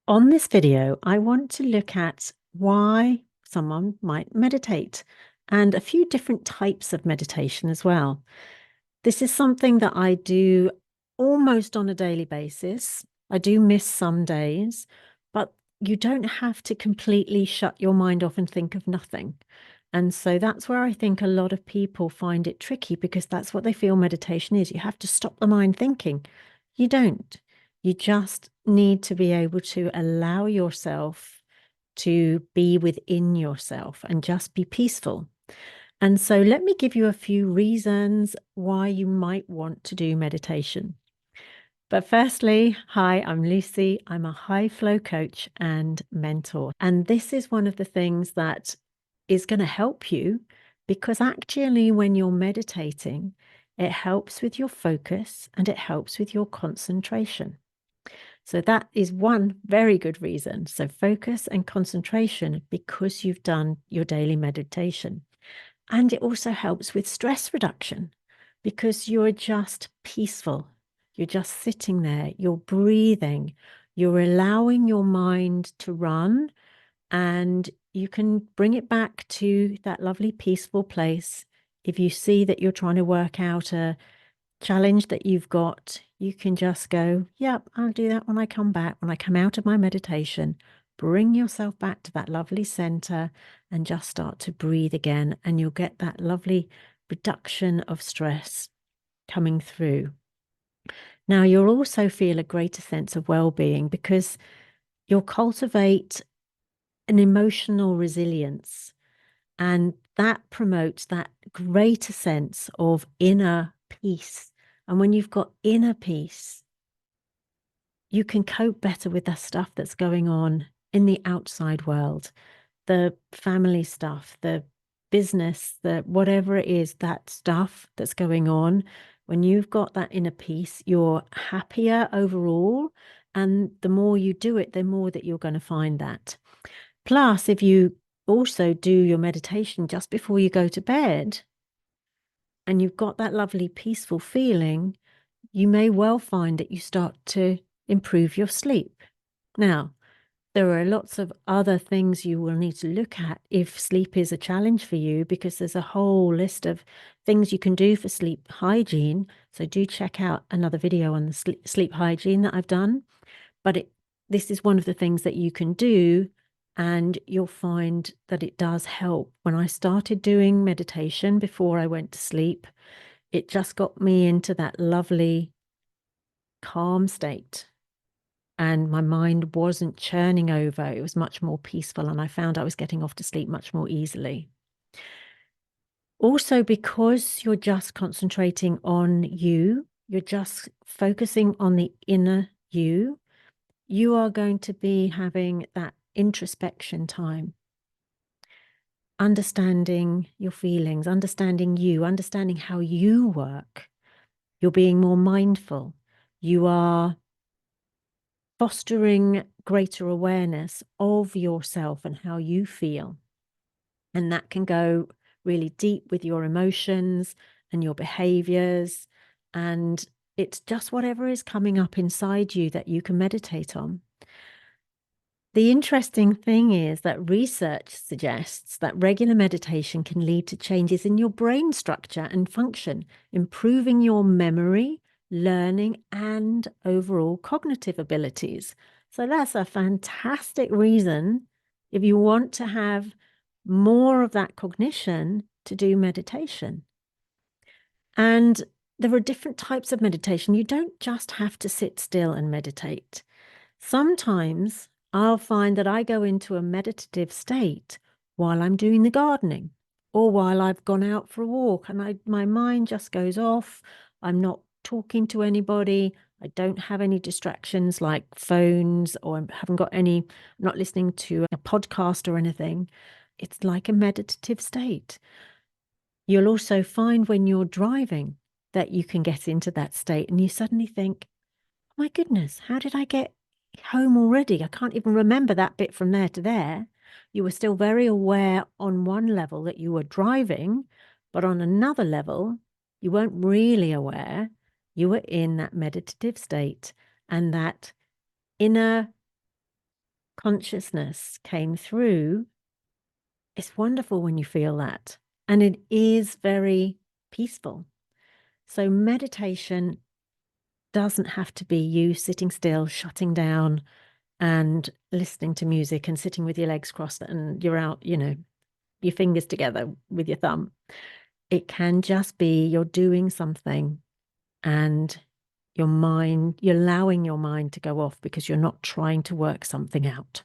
On this video, I want to look at why someone might meditate and a few different types of meditation as well. This is something that I do almost on a daily basis. I do miss some days, but you don't have to completely shut your mind off and think of nothing. And so that's where I think a lot of people find it tricky because that's what they feel meditation is. You have to stop the mind thinking. You don't. You just need to be able to allow yourself to be within yourself and just be peaceful. And so let me give you a few reasons why you might want to do meditation. But firstly, hi, I'm Lucy. I'm a high flow coach and mentor. And this is one of the things that is going to help you because actually, when you're meditating, it helps with your focus and it helps with your concentration. So that is one very good reason. So focus and concentration because you've done your daily meditation. And it also helps with stress reduction because you're just peaceful. You're just sitting there, you're breathing, you're allowing your mind to run, and you can bring it back to that lovely, peaceful place. If you see that you're trying to work out a challenge that you've got, you can just go, yep, I'll do that when I come back, when I come out of my meditation. Bring yourself back to that lovely center and just start to breathe again. And you'll get that lovely reduction of stress coming through. Now, you'll also feel a greater sense of well-being because you'll cultivate an emotional resilience. And that promotes that greater sense of inner peace. And when you've got inner peace, you can cope better with the stuff that's going on in the outside world, the family stuff, the business, the whatever it is, that stuff that's going on. When you've got that inner peace, you're happier overall. And the more you do it, the more that you're going to find that. Plus, if you also do your meditation just before you go to bed and you've got that lovely peaceful feeling, you may well find that you start to improve your sleep. Now, there are lots of other things you will need to look at if sleep is a challenge for you, because there's a whole list of things you can do for sleep hygiene. So do check out another video on the sleep hygiene that I've done. But this is one of the things that you can do, and you'll find that it does help. When I started doing meditation before I went to sleep, it just got me into that lovely calm state. And my mind wasn't churning over. It was much more peaceful. And I found I was getting off to sleep much more easily. Also, because you're just concentrating on you, you're just focusing on the inner you, you are going to be having that introspection time, understanding your feelings, understanding you, understanding how you work. You're being more mindful. You are fostering greater awareness of yourself and how you feel. And that can go really deep with your emotions and your behaviors. And it's just whatever is coming up inside you that you can meditate on. The interesting thing is that research suggests that regular meditation can lead to changes in your brain structure and function, improving your memory, learning, and overall cognitive abilities. So that's a fantastic reason, if you want to have more of that cognition, to do meditation. And there are different types of meditation. You don't just have to sit still and meditate. Sometimes I'll find that I go into a meditative state while I'm doing the gardening or while I've gone out for a walk, and my mind just goes off. I'm not talking to anybody. I don't have any distractions like phones, or I haven't got any, I'm not listening to a podcast or anything. It's like a meditative state. You'll also find when you're driving that you can get into that state and you suddenly think, oh my goodness, how did I get home already? I can't even remember that bit from there to there. You were still very aware on one level that you were driving, but on another level, you weren't really aware. You were in that meditative state, and that inner consciousness came through, it's wonderful when you feel that. And it is very peaceful. So meditation doesn't have to be you sitting still, shutting down and listening to music and sitting with your legs crossed and you're out, your fingers together with your thumb. It can just be you're doing something and you're allowing your mind to go off because you're not trying to work something out.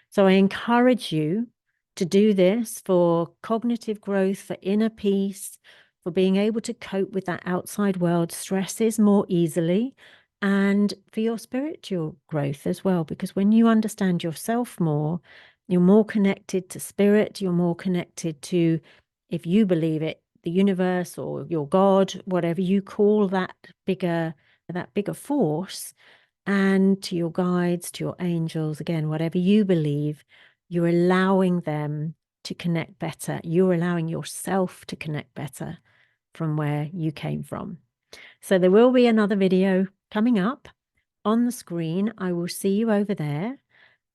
So I encourage you to do this for cognitive growth, for inner peace, for being able to cope with that outside world, stresses more easily, and for your spiritual growth as well. Because when you understand yourself more, you're more connected to spirit, you're more connected to, if you believe it, the universe or your God, whatever you call that bigger force, and to your guides, to your angels, again, whatever you believe, you're allowing them to connect better. You're allowing yourself to connect better from where you came from. So there will be another video coming up on the screen. I will see you over there.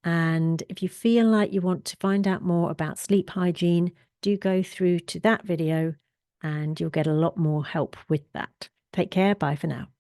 And if you feel like you want to find out more about sleep hygiene, do go through to that video and you'll get a lot more help with that. Take care. Bye for now.